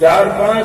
4-5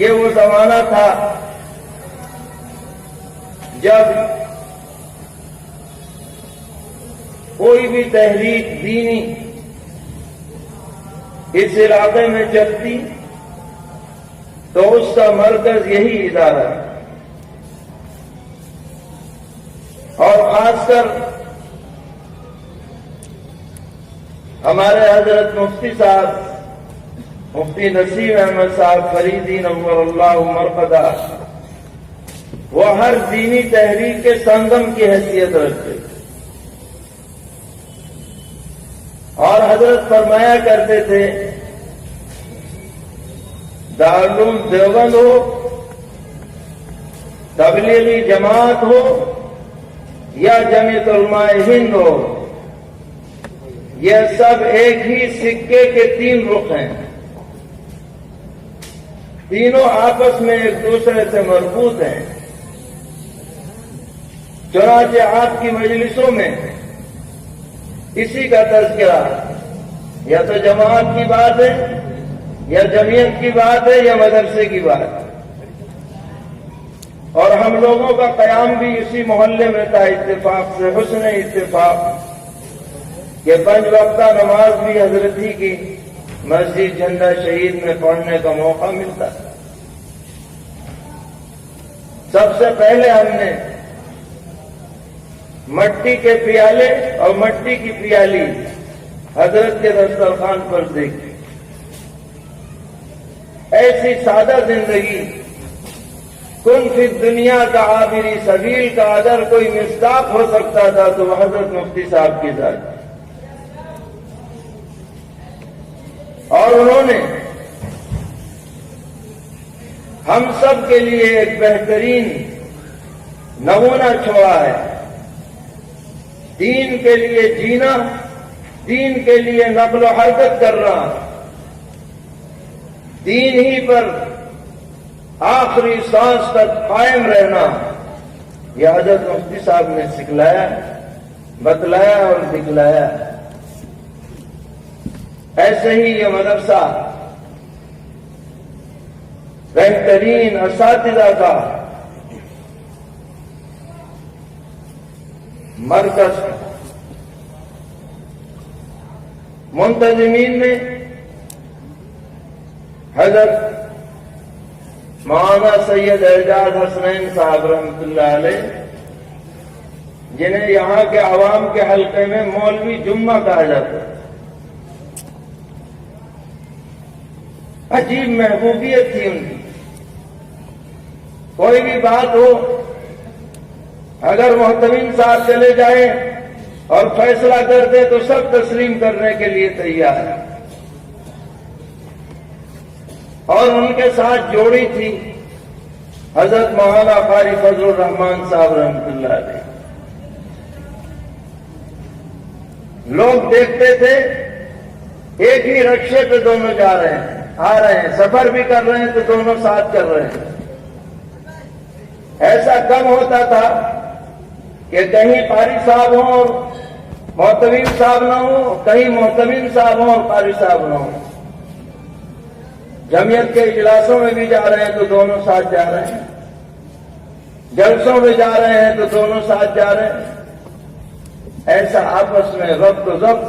یہ وہ زمانہ تھا جب کوئی بھی تحریک دینی اس علاقے میں چلتی تو اس کا مرکز یہی ادارہ ہے، اور خاص کر ہمارے حضرت مفتی صاحب مفتی نسیم احمد صاحب فریدی نور اللہ مرقدہ، وہ ہر دینی تحریک کے سنگم کی حیثیت رکھتے اور حضرت فرمایا کرتے تھے دارالعلوم دیوبند ہو، تبلیغی جماعت ہو یا جمعیت علماء ہند ہو، یہ سب ایک ہی سکے کے تین رخ ہیں، تینوں آپس میں ایک دوسرے سے مربوط ہیں۔ چنانچہ آپ کی مجلسوں میں اسی کا تذکرہ یا تو جماعت کی بات ہے یا جمعیت کی بات ہے یا مدرسے کی بات ہے، اور ہم لوگوں کا قیام بھی اسی محلے میں تھا اتفاق سے، حسن اتفاق کہ 5 وقتہ نماز بھی حضرت ہی کی مسجد جھنڈا شہید میں پڑھنے کا موقع ملتا۔ سب سے پہلے ہم نے مٹی کے پیالے اور مٹی کی پیالی حضرت کے دسترخوان پر دیکھی۔ ایسی سادہ زندگی، کن فی دنیا کا عابری سبیل کا اگر کوئی مصداق ہو سکتا تھا تو وہ حضرت مفتی صاحب کی ذات، اور انہوں نے ہم سب کے لیے ایک بہترین نمونہ چھوڑا ہے، دین کے لیے جینا، دین کے لیے نقل و حرکت کرنا، دین ہی پر آخری سانس تک قائم رہنا، یہ حضرت مفتی صاحب نے سکھلایا، بتلایا اور دکھلایا۔ ایسے ہی یہ مدرسہ بہترین اساتذہ کا مرکز ہے۔ منتظمین میں حضرت مولانا سید اعجاز حسنین صاحب رحمۃ اللہ علیہ، جنہیں یہاں کے عوام کے حلقے میں مولوی جمعہ کہا جاتا ہے، عجیب محبوبیت تھی ان کی۔ کوئی بھی بات ہو، اگر محتمین صاحب چلے جائیں اور فیصلہ کر دے تو سب تسلیم کرنے کے لیے تیار ہے۔ اور ان کے ساتھ جوڑی تھی حضرت مولانا قاری فضل الرحمان صاحب رحمۃ اللہ علیہ۔ لوگ دیکھتے تھے ایک ہی رکشے پہ دونوں جا رہے ہیں، آ رہے ہیں، سفر بھی کر رہے ہیں تو دونوں ساتھ کر رہے ہیں۔ ایسا کم ہوتا تھا کہ کہیں قاری صاحب ہوں اور محتمین صاحب نہ ہوں، کہیں محتمین صاحب ہوں اور قاری صاحب نہ ہوں۔ جمعیت کے اجلاسوں میں بھی جا رہے ہیں تو دونوں ساتھ جا رہے ہیں، جلسوں میں جا رہے ہیں تو دونوں ساتھ جا رہے ہیں۔ ایسا آپس میں ربط و ضبط۔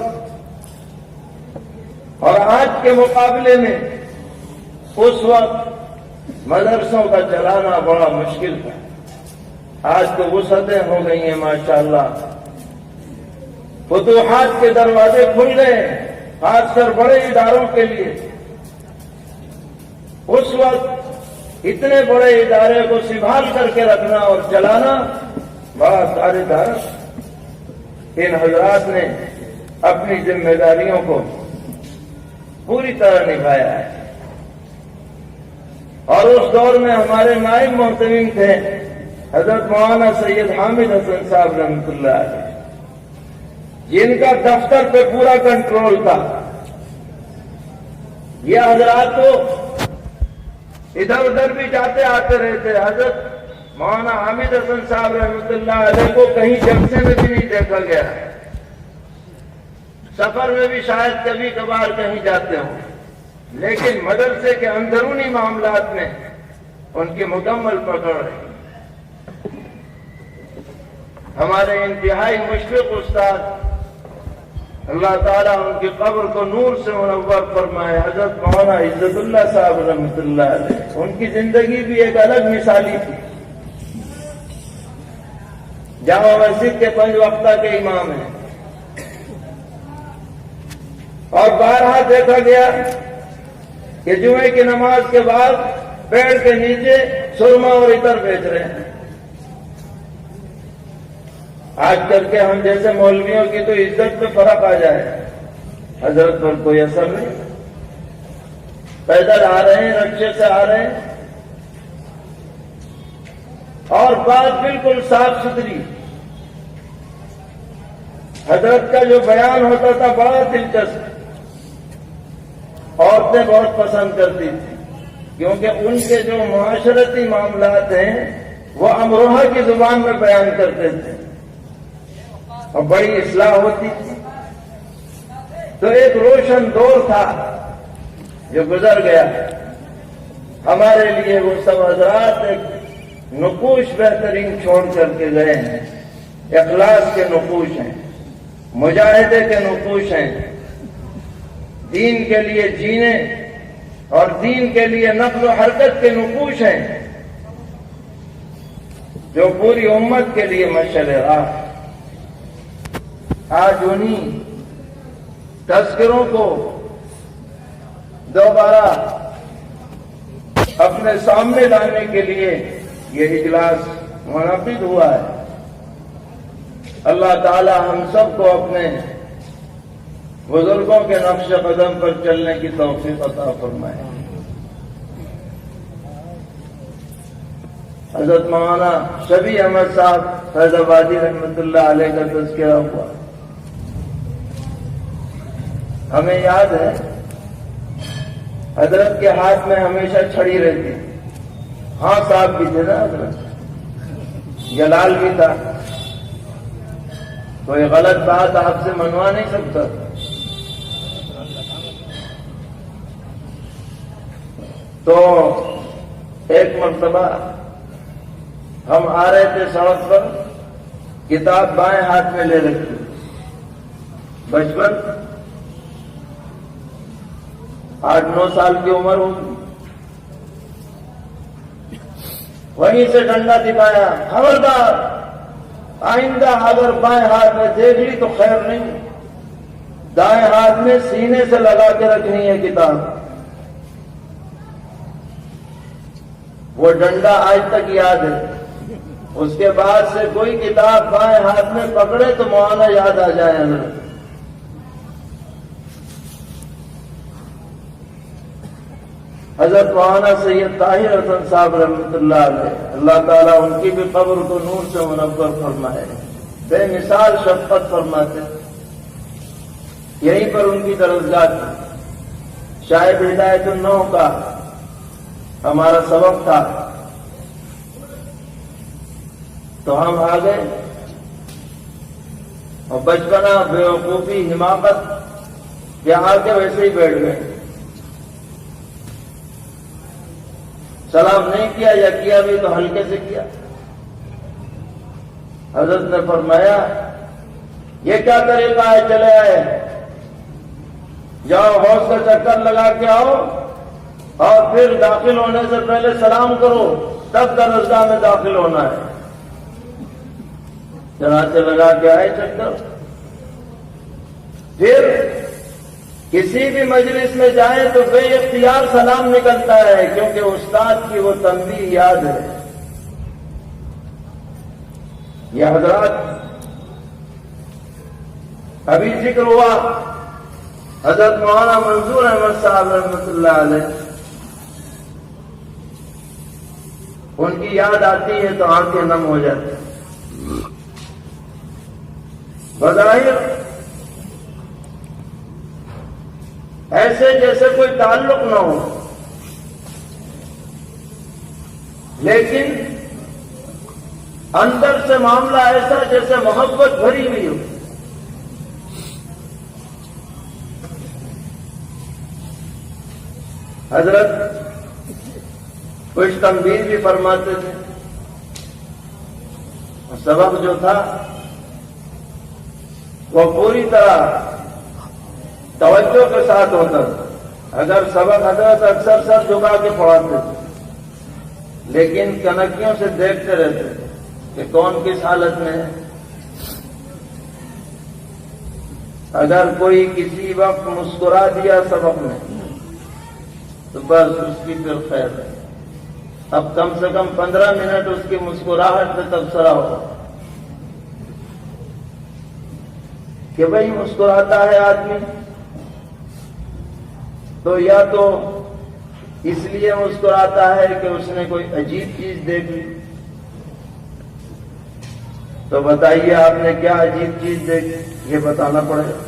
اور آج کے مقابلے میں اس وقت مدرسوں کا چلانا بڑا مشکل تھا۔ آج تو وسعتیں ہو گئی ہیں ماشاءاللہ، فتوحات کے دروازے کھل گئے ہیں، خاص کر بڑے اداروں کے لیے۔ اس وقت اتنے بڑے ادارے کو سنبھال کر کے رکھنا اور چلانا بڑا سارے دار۔ ان حضرات نے اپنی ذمہ داریوں کو پوری طرح نبھایا ہے۔ اور اس دور میں ہمارے نائب محتمین تھے حضرت مولانا سید حامد حسن صاحب رحمۃ اللہ علیہ، جن کا دفتر پہ پورا کنٹرول تھا۔ یہ حضرات تو ادھر ادھر بھی جاتے آتے رہتے۔ حضرت مولانا حامد حسن صاحب رحمۃ اللہ علیہ کو کہیں جلسے میں بھی نہیں دیکھا گیا، سفر میں بھی شاید کبھی کبھار کہیں جاتے ہوں، لیکن مدرسے کے اندرونی معاملات میں ان کی مکمل پکڑ ہے. ہمارے انتہائی مشفق استاد اللہ تعالیٰ ان کی قبر کو نور سے منور فرمائے، حضرت مولانا عزت اللہ صاحب رحمۃ اللہ علیہ. ان کی زندگی بھی ایک الگ مثالی تھی. جامع مسجد کے 5 وقتہ کے امام ہیں، اور بارہا دیکھا گیا کہ جمعے کی نماز کے بعد پیڑ کے نیچے سرما اور عطر بیچ رہے ہیں. آج کل کے ہم جیسے مولویوں کی تو عزت پہ فرق آ جائے، حضرت پر کوئی اثر نہیں. پیدل آ رہے ہیں، رکشے سے آ رہے ہیں، اور بات بالکل صاف ستھری. حضرت کا جو بیان ہوتا تھا بڑا دلچسپ، عورتیں بہت پسند کرتی تھی، کیونکہ ان کے جو معاشرتی معاملات ہیں وہ امروہہ کی زبان میں بیان کرتے تھے اور بڑی اصلاح ہوتی تھی. تو ایک روشن دور تھا جو گزر گیا. ہمارے لیے وہ سب حضرات ایک نقوش بہترین چھوڑ کر کے گئے ہیں. اخلاص کے نقوش ہیں، مجاہدے کے نقوش ہیں، دین کے لیے جینے اور دین کے لیے نقل و حرکت کے نقوش ہیں، جو پوری امت کے لیے مشعل راہ. آج انہی تذکروں کو دوبارہ اپنے سامنے لانے کے لیے یہ اجلاس منعقد ہوا ہے. اللہ تعالی ہم سب کو اپنے بزرگوں کے نقش قدم پر چلنے کی توفیق عطا فرمائے. حضرت مولانا شبیہ احمد صاحب فیض آبادی رحمۃ اللہ علیہ کا تذکرہ ہوا. ہمیں یاد ہے حضرت کے ہاتھ میں ہمیشہ چھڑی رہتی. ہاں صاحب بھی تھے نا حضرت، جلال بھی تھا. کوئی غلط بات آپ سے منوا نہیں سکتا. تو ایک مرتبہ ہم آ رہے تھے سڑک پر، کتاب بائیں ہاتھ میں لے رکھی، بچپن 8-9 سال کی عمر ہوگی. وہیں سے ڈنڈا دکھایا، خبردار آئندہ اگر بائیں ہاتھ میں دیکھ لی تو خیر نہیں، دائیں ہاتھ میں سینے سے لگا کے رکھنی ہے کتاب. وہ ڈنڈا آج تک یاد ہے. اس کے بعد سے کوئی کتاب بائیں ہاتھ میں پکڑے تو مولانا یاد آ جائے. حضرت مولانا سید طاہر حسن صاحب رحمۃ اللہ علیہ، اللہ تعالیٰ ان کی بھی قبر کو نور سے منور فرمائے. بے مثال شفقت فرماتے، یہیں پر ان کی درجات تھی. شاید ہدایت النو کا ہمارا سبق تھا تو ہم آ گئے، اور بچپنا، بیوقوفی، حماقت کے آ کے ویسے ہی بیٹھ گئے. سلام نہیں کیا، یا کیا بھی تو ہلکے سے کیا. حضرت نے فرمایا یہ کیا طریقہ ہے، چلے آئے، جاؤ حوض کا چکر لگا کے آؤ اور پھر داخل ہونے سے پہلے سلام کرو، تب درسگاہ میں داخل ہونا ہے. چنانچہ لگا کے آئے چکر. پھر کسی بھی مجلس میں جائیں تو بے اختیار سلام نکلتا ہے، کیونکہ استاد کی وہ تنبیہ یاد ہے. یہ حضرات ابھی ذکر ہوا حضرت مولانا منظور احمد صاحب رحمۃ اللہ علیہ، ان کی یاد آتی ہے تو آنکھیں نم ہو جاتی. بظاہر ایسے جیسے کوئی تعلق نہ ہو، لیکن اندر سے معاملہ ایسا جیسے محبت بھری ہوئی ہو. حضرت کچھ تنبیہ بھی فرماتے تھے. سبق جو تھا وہ پوری طرح توجہ کے ساتھ ہوتا تھا. اگر سبق حضرت اکثر سر جھکا کے پڑھاتے تھے، لیکن کنکیوں سے دیکھتے رہتے تھے کہ کون کس حالت میں ہے. اگر کوئی کسی وقت مسکرا دیا سبق میں تو بس اس کی پھر خیر ہے. اب کم سے کم 15 منٹ اس کی مسکراہٹ پہ تبصرہ ہو کہ بھئی مسکراتا ہے آدمی تو یا تو اس لیے مسکراتا ہے کہ اس نے کوئی عجیب چیز دیکھ لی. تو بتائیے آپ نے کیا عجیب چیز دیکھی، یہ بتانا پڑے گا.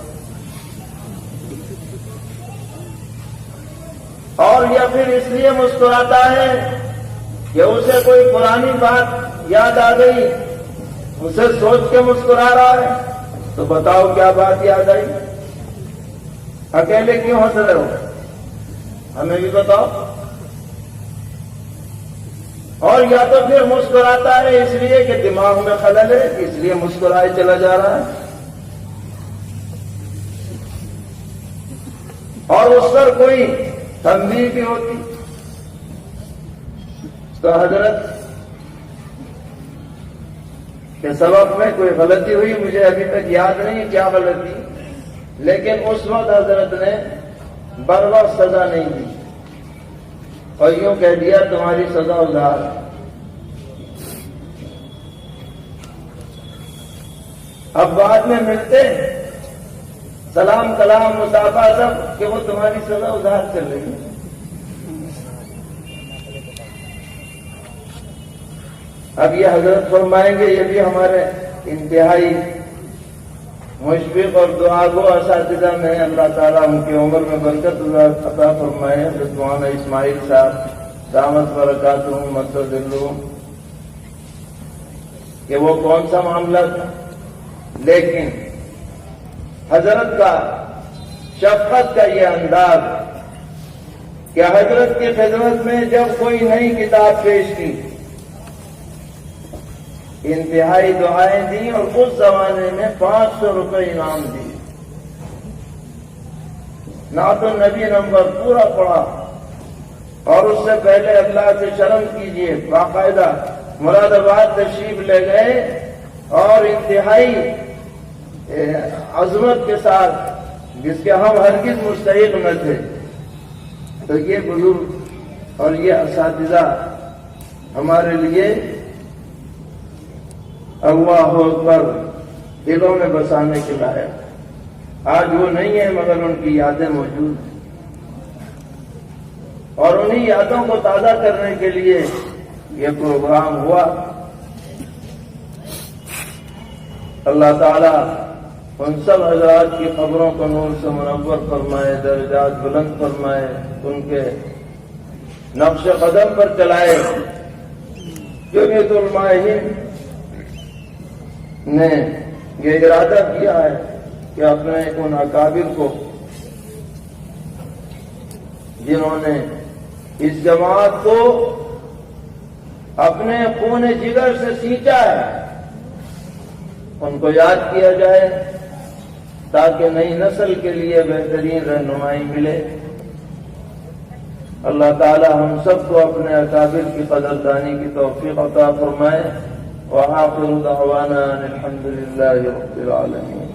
اور یا پھر اس لیے مسکراتا ہے کہ اسے کوئی پرانی بات یاد آ گئی، اسے سوچ کے مسکرا رہا ہے. تو بتاؤ کیا بات یاد آئی؟ اکیلے کیوں ہنس رہے ہو؟ ہمیں بھی بتاؤ. اور یا تو پھر مسکراتا ہے اس لیے کہ دماغ میں خلل ہے، اس لیے مسکرائے چلا جا رہا ہے. اور اس پر کوئی تنبیہ بھی ہوتی تو حضرت کے سبق میں کوئی غلطی ہوئی، مجھے ابھی تک یاد نہیں کیا غلطی، لیکن اس وقت حضرت نے بر وقت سزا نہیں دی اور یوں کہہ دیا تمہاری سزا ادھار. اب بعد میں ملتے سلام کلام مصافحہ سب کہ وہ تمہاری سزا ادھار چل رہی ہے. اب یہ حضرت فرمائیں گے، یہ بھی ہمارے انتہائی مشفق اور دعاگو اساتذہ میں اللہ تعالیٰ ان کی عمر میں برکت عطا فرمائے. حضرت مولانا اسماعیل صاحب دامت برکاتہم مددلہم، کہ وہ کون سا معاملہ تھا، لیکن حضرت کا شفقت کا یہ انداز کہ حضرت کی خدمت میں جب کوئی نئی کتاب پیش کی انتہائی دعائیں دی اور اس زمانے میں 500 روپے انعام دی. نعت النبی نمبر پورا پڑا اور اس سے پہلے اللہ سے شرم کیجئے باقاعدہ مراد آباد تشریف لے گئے اور انتہائی عظمت کے ساتھ جس کے ہم ہرگز مستحق نہ تھے. تو یہ بزرگ اور یہ اساتذہ ہمارے لیے اللہ اکبر دلوں میں بسانے کے لائق. آج وہ نہیں ہے مگر ان کی یادیں موجود ہیں اور انہی یادوں کو تازہ کرنے کے لیے یہ پروگرام ہوا. اللہ تعالی ان سب حضرات کی خبروں کو نور سے منور فرمائے، درجات بلند فرمائے، ان کے نقش قدم پر چلائے. جمعیت علماء ہند نے یہ ارادہ کیا ہے کہ اپنے ان اکابر کو جنہوں نے اس جماعت کو اپنے خون جگر سے سینچا ہے ان کو یاد کیا جائے تاکہ نئی نسل کے لیے بہترین رہنمائی ملے. اللہ تعالی ہم سب کو اپنے اکابر کی قدردانی کی توفیق عطا فرمائے. وآخر دعوانا الحمد للہ رب العالمین.